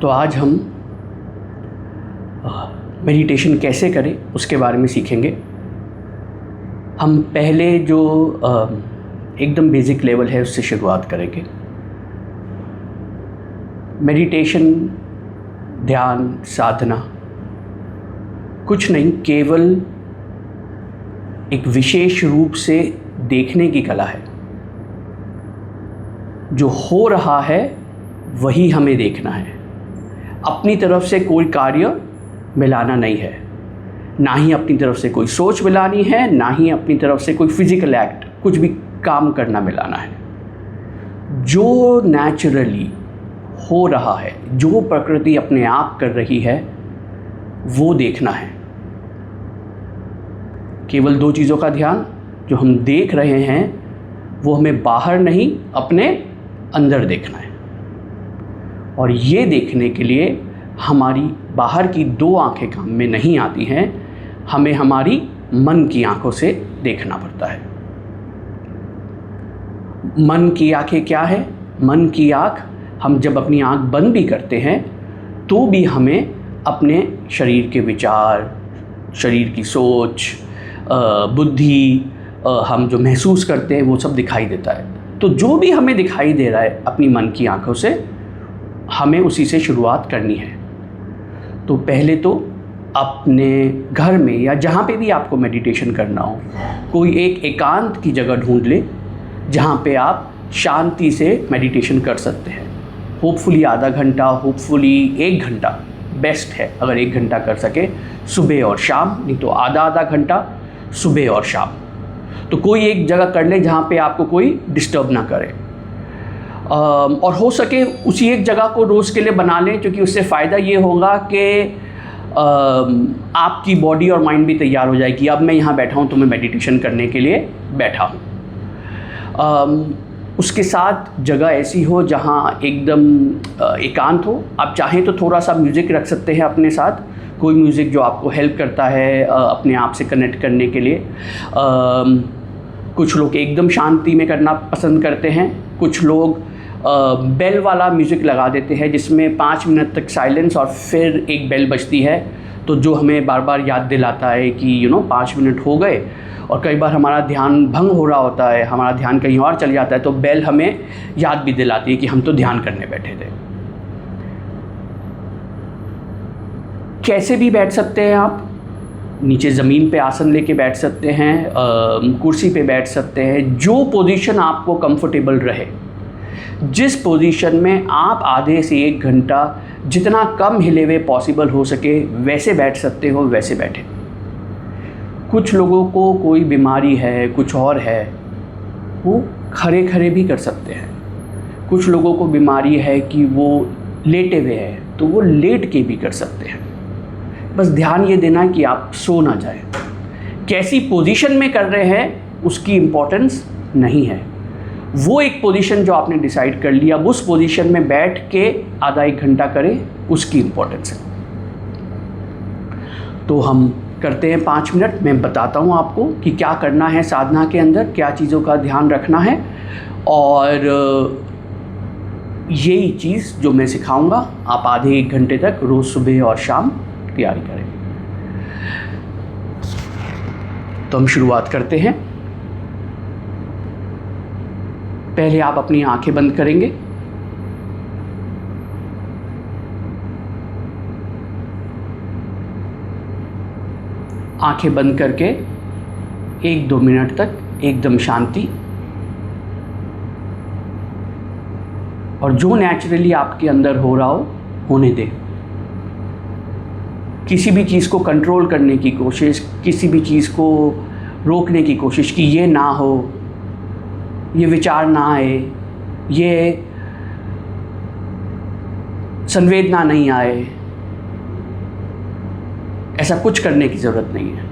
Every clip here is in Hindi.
तो आज हम मेडिटेशन कैसे करें उसके बारे में सीखेंगे। हम पहले जो एकदम बेसिक लेवल है उससे शुरुआत करेंगे। मेडिटेशन, ध्यान, साधना कुछ नहीं, केवल एक विशेष रूप से देखने की कला है। जो हो रहा है वही हमें देखना है। अपनी तरफ से कोई कार्य मिलाना नहीं है, ना ही अपनी तरफ से कोई सोच मिलानी है, ना ही अपनी तरफ से कोई फिजिकल एक्ट, कुछ भी काम करना मिलाना है। जो नेचुरली हो रहा है, जो प्रकृति अपने आप कर रही है, वो देखना है। केवल दो चीज़ों का ध्यान, जो हम देख रहे हैं वो हमें बाहर नहीं अपने अंदर देखना है। और ये देखने के लिए हमारी बाहर की दो आंखें काम में नहीं आती हैं, हमें हमारी मन की आंखों से देखना पड़ता है। मन की आंखें क्या है? मन की आंख, हम जब अपनी आंख बंद भी करते हैं तो भी हमें अपने शरीर के विचार, शरीर की सोच, बुद्धि, हम जो महसूस करते हैं वो सब दिखाई देता है। तो जो भी हमें दिखाई दे रहा है अपनी मन की आंखों से, हमें उसी से शुरुआत करनी है। तो पहले तो अपने घर में या जहाँ पे भी आपको मेडिटेशन करना हो, कोई एक एकांत की जगह ढूंढ ले जहाँ पे आप शांति से मेडिटेशन कर सकते हैं। होपफुली आधा घंटा, होपफुली 1 घंटा बेस्ट है। अगर 1 घंटा कर सके सुबह और शाम, नहीं तो आधा आधा घंटा सुबह और शाम। तो कोई एक जगह कर ले जहाँ पे आपको कोई डिस्टर्ब ना करे। और हो सके उसी एक जगह को रोज़ के लिए बना लें, क्योंकि उससे फ़ायदा ये होगा कि आपकी बॉडी और माइंड भी तैयार हो जाएगी। अब मैं यहाँ बैठा हूँ तो मैं मेडिटेशन करने के लिए बैठा हूँ। उसके साथ जगह ऐसी हो जहाँ एकदम एकांत हो। आप चाहें तो थोड़ा सा म्यूज़िक रख सकते हैं अपने साथ, कोई म्यूज़िक जो आपको हेल्प करता है अपने आप से कनेक्ट करने के लिए। कुछ लोग एकदम शांति में करना पसंद करते हैं, कुछ लोग बेल वाला म्यूज़िक लगा देते हैं जिसमें 5 मिनट तक साइलेंस और फिर एक बेल बजती है, तो जो हमें बार बार याद दिलाता है कि 5 मिनट हो गए। और कई बार हमारा ध्यान भंग हो रहा होता है, हमारा ध्यान कहीं और चल जाता है, तो बेल हमें याद भी दिलाती है कि हम तो ध्यान करने बैठे थे। कैसे भी बैठ सकते हैं आप, नीचे ज़मीन पे आसन लेके बैठ सकते हैं, कुर्सी पे बैठ सकते हैं, जो पोजीशन आपको कंफर्टेबल रहे। जिस पोजीशन में आप आधे से 1 घंटा जितना कम हिले हुए पॉसिबल हो सके वैसे बैठ सकते हो, वैसे बैठे। कुछ लोगों को कोई बीमारी है, कुछ और है, वो खड़े खड़े भी कर सकते हैं। कुछ लोगों को बीमारी है कि वो लेटे हुए हैं, तो वो लेट के भी कर सकते हैं। बस ध्यान ये देना कि आप सो ना जाए। कैसी पोजीशन में कर रहे हैं उसकी इम्पोर्टेंस नहीं है। वो एक पोजीशन जो आपने डिसाइड कर लिया, उस पोजीशन में बैठ के आधा 1 घंटा करें, उसकी इम्पोर्टेंस है। तो हम करते हैं 5 मिनट। मैं बताता हूँ आपको कि क्या करना है साधना के अंदर, क्या चीज़ों का ध्यान रखना है, और यही चीज़ जो मैं सिखाऊंगा आप आधे 1 घंटे तक रोज़ सुबह और शाम तैयारी करें। तो हम शुरुआत करते हैं। पहले आप अपनी आंखें बंद करेंगे। आंखें बंद करके 1-2 मिनट तक एकदम शांति, और जो नेचुरली आपके अंदर हो रहा हो होने दें। किसी भी चीज़ को कंट्रोल करने की कोशिश, किसी भी चीज़ को रोकने की कोशिश कि ये ना हो, ये विचार ना आए, ये संवेदना नहीं आए, ऐसा कुछ करने की ज़रूरत नहीं है।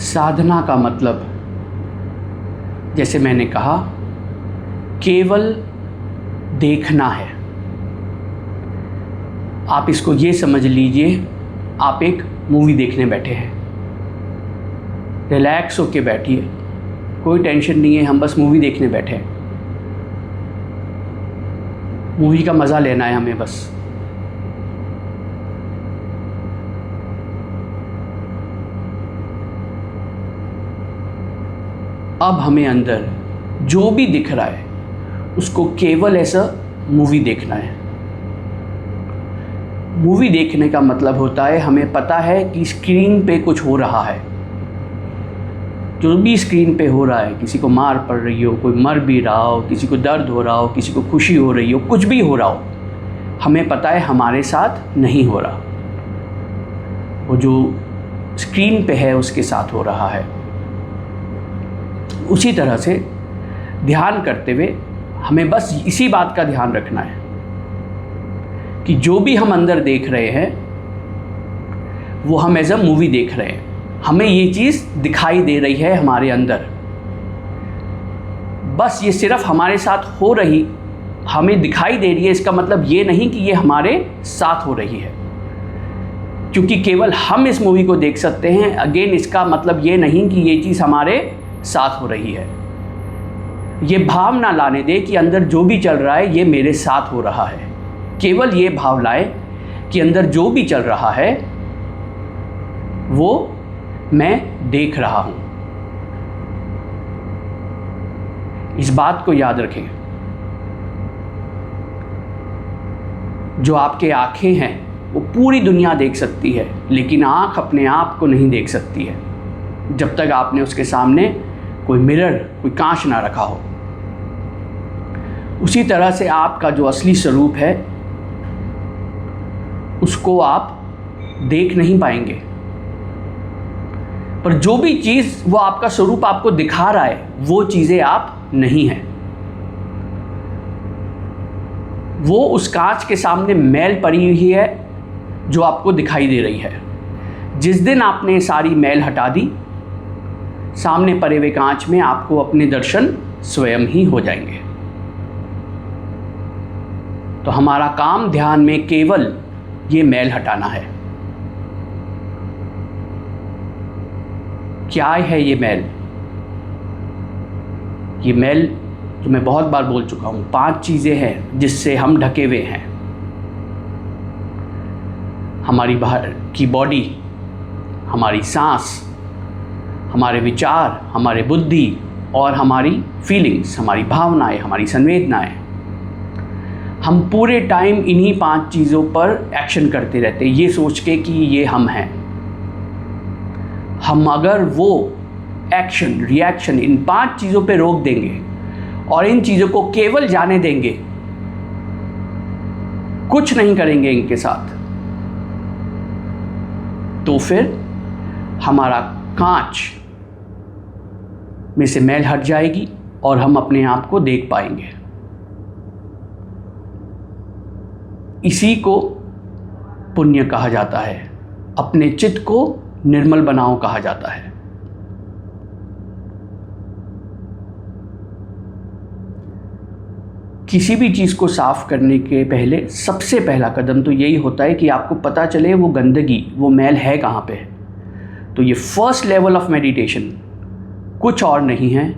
साधना का मतलब जैसे मैंने कहा, केवल देखना है। आप इसको ये समझ लीजिए, आप एक मूवी देखने बैठे हैं, रिलैक्स होके बैठिए, कोई टेंशन नहीं है, हम बस मूवी देखने बैठे हैं, मूवी का मज़ा लेना है हमें बस। अब हमें अंदर जो भी दिख रहा है उसको केवल ऐसा मूवी देखना है। मूवी देखने का मतलब होता है हमें पता है कि स्क्रीन पे कुछ हो रहा है, जो भी स्क्रीन पे हो रहा है, किसी को मार पड़ रही हो, कोई मर भी रहा हो, किसी को दर्द हो रहा हो, किसी को खुशी हो रही हो, कुछ भी हो रहा हो, हमें पता है हमारे साथ नहीं हो रहा, वो जो स्क्रीन पे है उसके साथ हो रहा है। उसी तरह से ध्यान करते हुए हमें बस इसी बात का ध्यान रखना है कि जो भी हम अंदर देख रहे हैं वो हम एज अ मूवी देख रहे हैं। हमें ये चीज़ दिखाई दे रही है हमारे अंदर, बस ये सिर्फ हमारे साथ हो रही, हमें दिखाई दे रही है, इसका मतलब ये नहीं कि ये हमारे साथ हो रही है, क्योंकि केवल हम इस मूवी को देख सकते हैं। अगेन, इसका मतलब ये नहीं कि ये चीज़ हमारे साथ हो रही है। ये भाव ना लाने दे कि अंदर जो भी चल रहा है ये मेरे साथ हो रहा है। केवल ये भाव लाए कि अंदर जो भी चल रहा है वो मैं देख रहा हूं। इस बात को याद रखें, जो आपके आंखें हैं वो पूरी दुनिया देख सकती है, लेकिन आंख अपने आप को नहीं देख सकती है जब तक आपने उसके सामने कोई मिरर, कोई कांच ना रखा हो। उसी तरह से आपका जो असली स्वरूप है उसको आप देख नहीं पाएंगे, पर जो भी चीज़ वो आपका स्वरूप आपको दिखा रहा है वो चीज़ें आप नहीं हैं। वो उस कांच के सामने मैल पड़ी हुई है जो आपको दिखाई दे रही है। जिस दिन आपने सारी मैल हटा दी, सामने पड़े हुए कांच में आपको अपने दर्शन स्वयं ही हो जाएंगे। तो हमारा काम ध्यान में केवल ये मैल हटाना है। क्या है ये मैल? ये मैल जो मैं बहुत बार बोल चुका हूं, 5 चीज़ें हैं जिससे हम ढके हुए हैं। हमारी बाहर की बॉडी, हमारी सांस, हमारे विचार, हमारे बुद्धि और हमारी फीलिंग्स, हमारी भावनाएं, हमारी संवेदनाएं। हम पूरे टाइम इन्हीं 5 चीज़ों पर एक्शन करते रहते हैं, ये सोच के कि ये हम हैं। हम अगर वो एक्शन, रिएक्शन इन 5 चीज़ों पे रोक देंगे और इन चीज़ों को केवल जाने देंगे, कुछ नहीं करेंगे इनके साथ, तो फिर हमारा कांच में से मैल हट जाएगी और हम अपने आप को देख पाएंगे। इसी को पुण्य कहा जाता है, अपने चित्त को निर्मल बनाओ कहा जाता है। किसी भी चीज़ को साफ करने के पहले सबसे पहला कदम तो यही होता है कि आपको पता चले वो गंदगी, वो मैल है कहाँ पे। तो ये फर्स्ट लेवल ऑफ मेडिटेशन कुछ और नहीं है,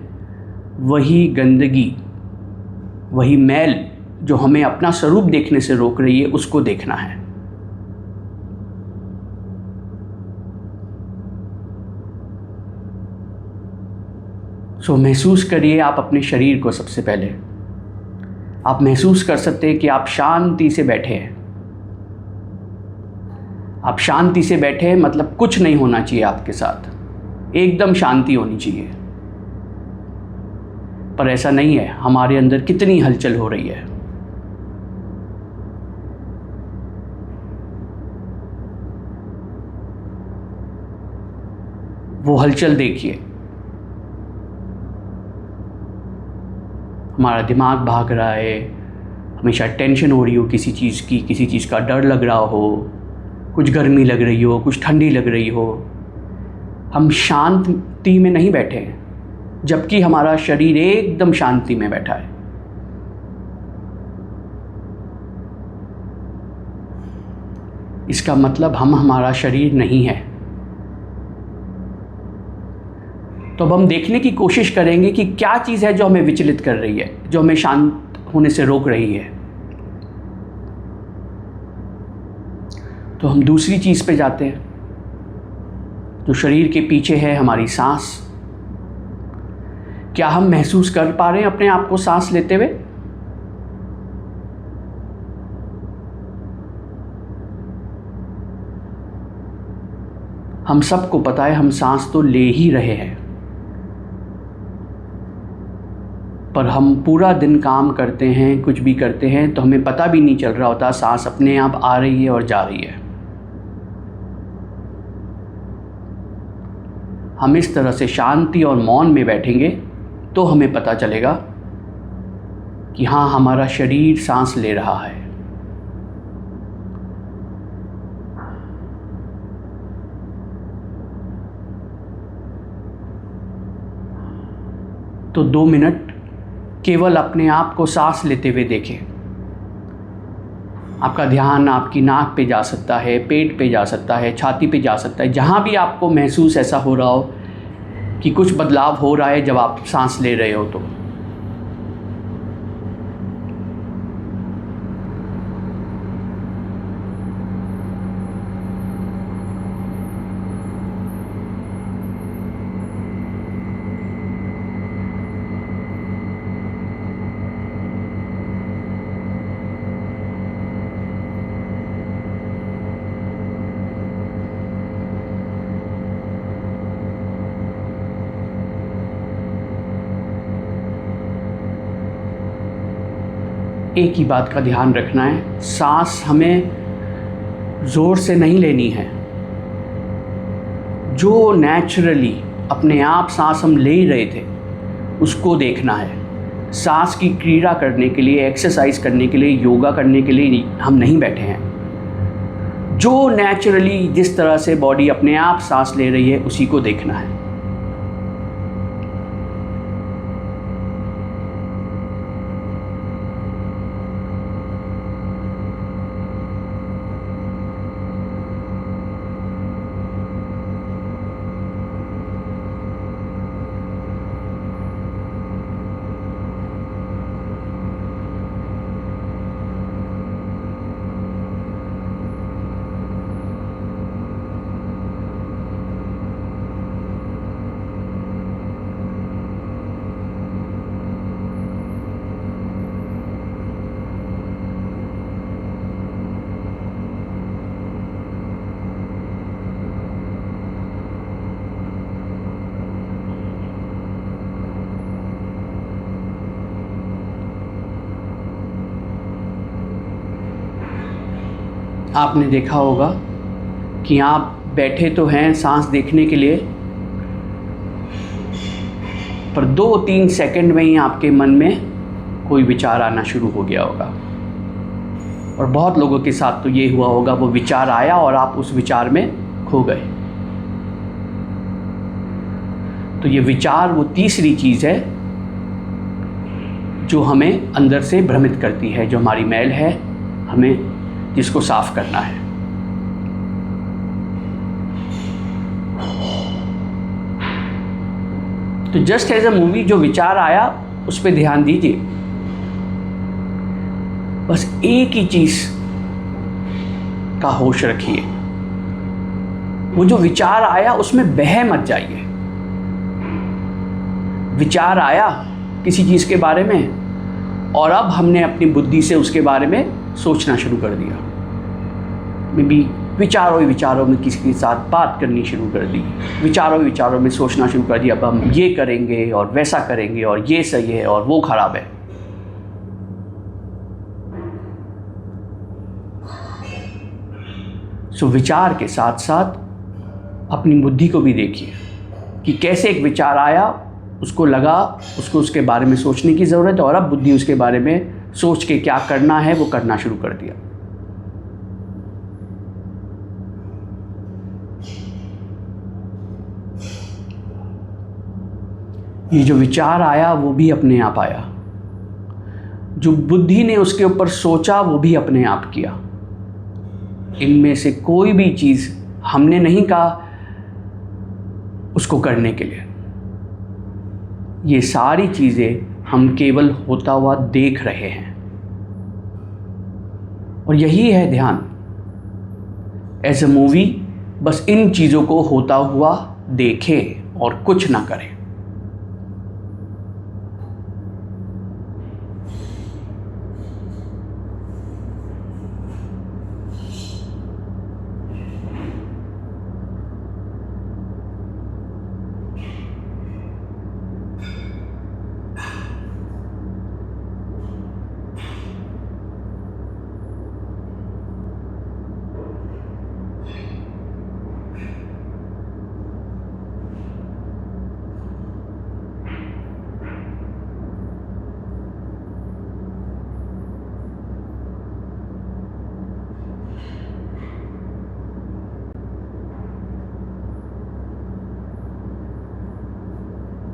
वही गंदगी, वही मैल जो हमें अपना स्वरूप देखने से रोक रही है, उसको देखना है। सो महसूस करिए आप अपने शरीर को। सबसे पहले आप महसूस कर सकते हैं कि आप शांति से बैठे हैं। आप शांति से बैठे हैं मतलब कुछ नहीं होना चाहिए आपके साथ, एकदम शांति होनी चाहिए। पर ऐसा नहीं है, हमारे अंदर कितनी हलचल हो रही है। वो हलचल देखिए। हमारा दिमाग भाग रहा है, हमेशा टेंशन हो रही हो किसी चीज़ की, किसी चीज़ का डर लग रहा हो, कुछ गर्मी लग रही हो, कुछ ठंडी लग रही हो। हम शांति में नहीं बैठे हैं, जबकि हमारा शरीर एकदम शांति में बैठा है। इसका मतलब हम हमारा शरीर नहीं है। तो अब हम देखने की कोशिश करेंगे कि क्या चीज़ है जो हमें विचलित कर रही है, जो हमें शांत होने से रोक रही है। तो हम दूसरी चीज़ पे जाते हैं, जो शरीर के पीछे है, हमारी सांस। क्या हम महसूस कर पा रहे हैं अपने आप को सांस लेते हुए? हम सबको पता है हम सांस तो ले ही रहे हैं, पर हम पूरा दिन काम करते हैं, कुछ भी करते हैं, तो हमें पता भी नहीं चल रहा होता सांस अपने आप आ रही है और जा रही है। हम इस तरह से शांति और मौन में बैठेंगे तो हमें पता चलेगा कि हाँ, हमारा शरीर सांस ले रहा है। तो 2 मिनट केवल अपने आप को सांस लेते हुए देखें। आपका ध्यान आपकी नाक पे जा सकता है, पेट पे जा सकता है, छाती पे जा सकता है, जहाँ भी आपको महसूस ऐसा हो रहा हो कि कुछ बदलाव हो रहा है जब आप सांस ले रहे हो। तो एक ही बात का ध्यान रखना है, सांस हमें ज़ोर से नहीं लेनी है। जो नेचुरली अपने आप सांस हम ले ही रहे थे उसको देखना है। सांस की क्रीड़ा करने के लिए, एक्सरसाइज करने के लिए, योगा करने के लिए हम नहीं बैठे हैं। जो नेचुरली जिस तरह से बॉडी अपने आप सांस ले रही है उसी को देखना है। आपने देखा होगा कि आप बैठे तो हैं सांस देखने के लिए, पर 2-3 सेकंड में ही आपके मन में कोई विचार आना शुरू हो गया होगा। और बहुत लोगों के साथ तो ये हुआ होगा, वो विचार आया और आप उस विचार में खो गए। तो ये विचार वो तीसरी चीज़ है जो हमें अंदर से भ्रमित करती है, जो हमारी मैल है, हमें जिसको साफ करना है। तो जस्ट एज अ मूवी, जो विचार आया उस पर ध्यान दीजिए। बस एक ही चीज का होश रखिए, वो जो विचार आया उसमें बह मत जाइए। विचार आया किसी चीज के बारे में और अब हमने अपनी बुद्धि से उसके बारे में सोचना शुरू कर दिया। मे बी विचारों ही विचारों में किसी के साथ बात करनी शुरू कर दी, विचारों ही विचारों में सोचना शुरू कर दिया, अब हम ये करेंगे और वैसा करेंगे और ये सही है और वो खराब है। सो विचार के साथ साथ अपनी बुद्धि को भी देखिए कि कैसे एक विचार आया, उसको लगा उसको उसके बारे में सोचने की ज़रूरत है और अब बुद्धि उसके बारे में सोच के क्या करना है वो करना शुरू कर दिया। ये जो विचार आया वो भी अपने आप आया, जो बुद्धि ने उसके ऊपर सोचा वो भी अपने आप किया। इनमें से कोई भी चीज़ हमने नहीं कहा उसको करने के लिए। ये सारी चीज़ें हम केवल होता हुआ देख रहे हैं, और यही है ध्यान। एज अ मूवी बस इन चीज़ों को होता हुआ देखे और कुछ ना करे।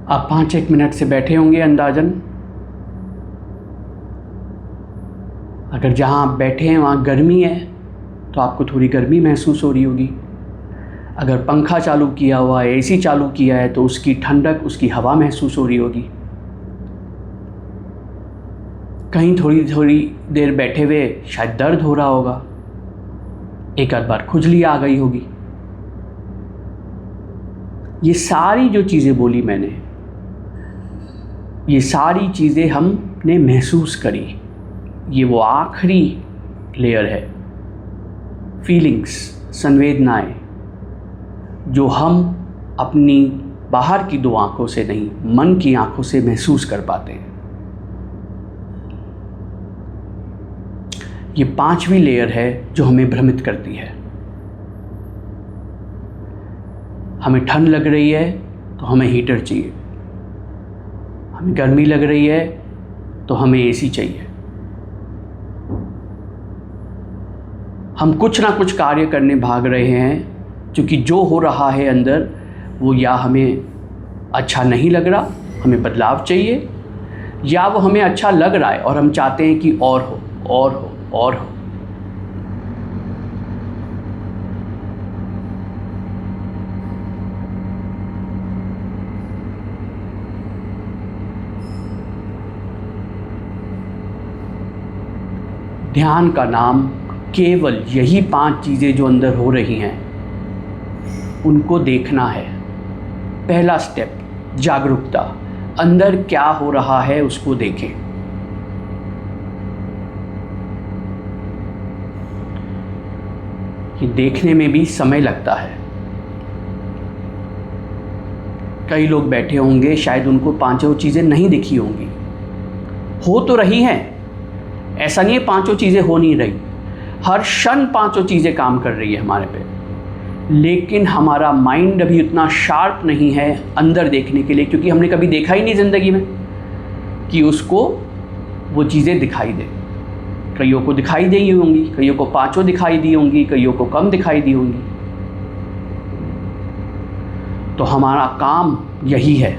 आप 5-1 मिनट से बैठे होंगे अंदाजन। अगर जहाँ आप बैठे हैं वहाँ गर्मी है तो आपको थोड़ी गर्मी महसूस हो रही होगी। अगर पंखा चालू किया हुआ है, एसी चालू किया है, तो उसकी ठंडक, उसकी हवा महसूस हो रही होगी। कहीं थोड़ी थोड़ी देर बैठे हुए शायद दर्द हो रहा होगा, एक आध बार खुजली आ गई होगी। ये सारी जो चीज़ें बोली मैंने, ये सारी चीज़ें हमने महसूस करी। ये वो आखिरी लेयर है, फीलिंग्स, संवेदनाएं, जो हम अपनी बाहर की 2 आँखों से नहीं, मन की आँखों से महसूस कर पाते हैं। ये 5वीं लेयर है जो हमें भ्रमित करती है। हमें ठंड लग रही है तो हमें हीटर चाहिए, हमें गर्मी लग रही है तो हमें एसी चाहिए। हम कुछ ना कुछ कार्य करने भाग रहे हैं, क्योंकि जो हो रहा है अंदर वो या हमें अच्छा नहीं लग रहा, हमें बदलाव चाहिए, या वो हमें अच्छा लग रहा है और हम चाहते हैं कि और हो और हो और हो। ध्यान का नाम केवल यही 5 चीज़ें जो अंदर हो रही हैं उनको देखना है। पहला स्टेप, जागरूकता। अंदर क्या हो रहा है उसको देखें। ये देखने में भी समय लगता है। कई लोग बैठे होंगे, शायद उनको 5 चीज़ें नहीं दिखी होंगी, हो तो रही हैं। ऐसा नहीं है 5 चीज़ें हो नहीं रही, हर क्षण 5 चीज़ें काम कर रही है हमारे पे, लेकिन हमारा माइंड अभी उतना शार्प नहीं है अंदर देखने के लिए, क्योंकि हमने कभी देखा ही नहीं ज़िंदगी में कि उसको वो चीज़ें दिखाई दे। कईयों को दिखाई दी होंगी, कईयों को 5 दिखाई दी होंगी, कईयों को कम दिखाई दी होंगी। तो हमारा काम यही है,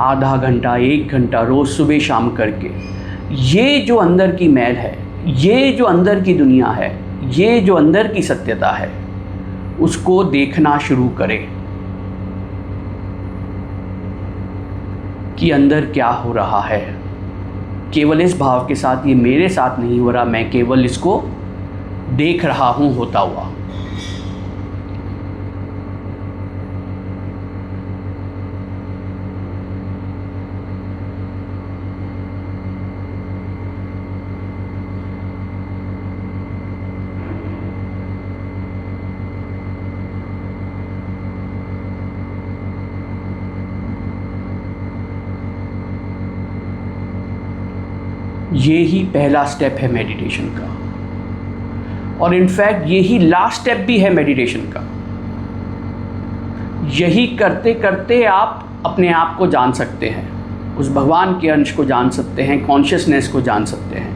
आधा घंटा 1 घंटा रोज़ सुबह शाम करके ये जो अंदर की मैल है, ये जो अंदर की दुनिया है, ये जो अंदर की सत्यता है, उसको देखना शुरू करें कि अंदर क्या हो रहा है। केवल इस भाव के साथ, ये मेरे साथ नहीं हो रहा, मैं केवल इसको देख रहा हूँ होता हुआ। ये ही पहला स्टेप है मेडिटेशन का, और इनफैक्ट यही लास्ट स्टेप भी है मेडिटेशन का। यही करते करते आप अपने आप को जान सकते हैं, उस भगवान के अंश को जान सकते हैं, कॉन्शियसनेस को जान सकते हैं।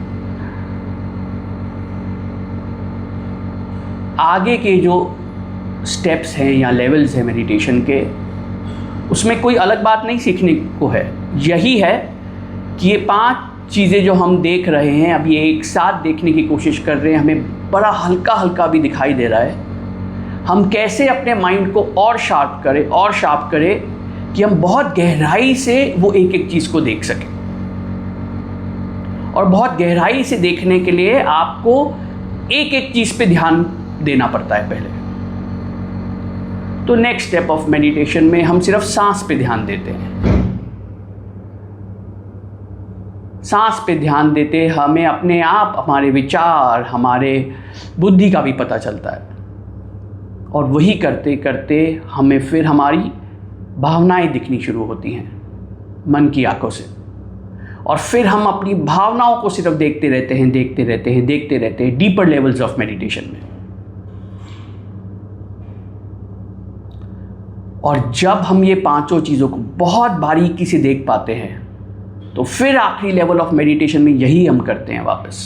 आगे के जो स्टेप्स हैं या लेवल्स हैं मेडिटेशन के, उसमें कोई अलग बात नहीं सीखने को है। यही है कि ये 5 चीज़ें जो हम देख रहे हैं, अब ये एक साथ देखने की कोशिश कर रहे हैं, हमें बड़ा हल्का हल्का भी दिखाई दे रहा है। हम कैसे अपने माइंड को और शार्प करें कि हम बहुत गहराई से वो एक एक चीज़ को देख सकें। और बहुत गहराई से देखने के लिए आपको एक एक चीज़ पे ध्यान देना पड़ता है पहले। तो नेक्स्ट स्टेप ऑफ मेडिटेशन में हम सिर्फ सांस पे ध्यान देते हैं। सांस पे ध्यान देते हमें अपने आप हमारे विचार, हमारे बुद्धि का भी पता चलता है। और वही करते करते हमें फिर हमारी भावनाएं दिखनी शुरू होती हैं मन की आंखों से। और फिर हम अपनी भावनाओं को सिर्फ देखते रहते हैं डीपर लेवल्स ऑफ मेडिटेशन में। और जब हम ये 5 चीज़ों को बहुत बारीकी से देख पाते हैं तो फिर आखिरी लेवल ऑफ मेडिटेशन में यही हम करते हैं वापस।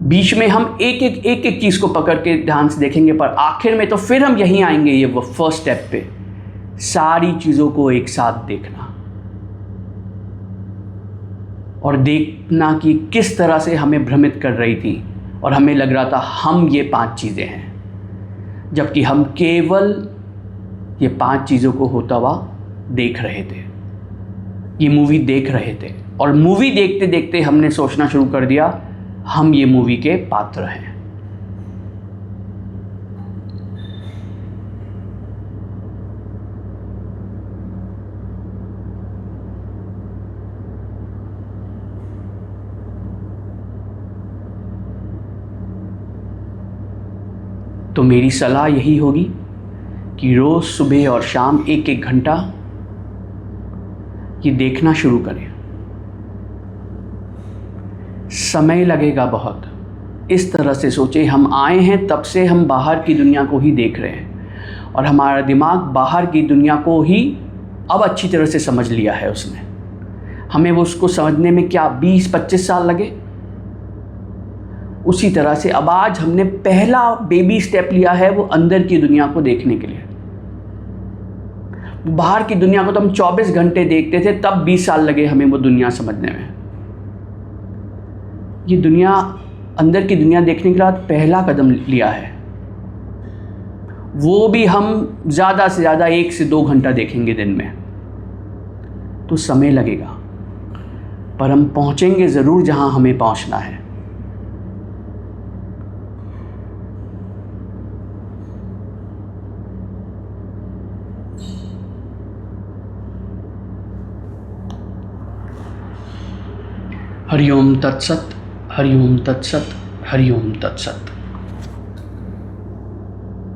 बीच में हम एक एक चीज़ को पकड़ के ध्यान से देखेंगे, पर आखिर में तो फिर हम यहीं आएंगे, ये वो फर्स्ट स्टेप पे, सारी चीज़ों को एक साथ देखना और देखना कि किस तरह से हमें भ्रमित कर रही थी और हमें लग रहा था हम ये 5 चीज़ें हैं, जबकि हम केवल ये 5 चीज़ों को होता हुआ देख रहे थे, ये मूवी देख रहे थे। और मूवी देखते देखते हमने सोचना शुरू कर दिया हम ये मूवी के पात्र हैं। तो मेरी सलाह यही होगी कि रोज़ सुबह और शाम 1-1 घंटा ये देखना शुरू करें। समय लगेगा बहुत। इस तरह से सोचे, हम आए हैं तब से हम बाहर की दुनिया को ही देख रहे हैं और हमारा दिमाग बाहर की दुनिया को ही अब अच्छी तरह से समझ लिया है उसने। हमें वो उसको समझने में क्या 20-25 साल लगे, उसी तरह से अब आज हमने पहला बेबी स्टेप लिया है वो अंदर की दुनिया को देखने के लिए। बाहर की दुनिया को तो हम 24 घंटे देखते थे, तब 20 साल लगे हमें वो दुनिया समझने में। ये दुनिया, अंदर की दुनिया देखने के बाद पहला कदम लिया है, वो भी हम ज़्यादा से ज़्यादा 1 से 2 घंटा देखेंगे दिन में। तो समय लगेगा, पर हम पहुंचेंगे ज़रूर जहां हमें पहुंचना है। हरि ओम तत्सत, हरि ओम तत्सत, हरि ओम तत्सत।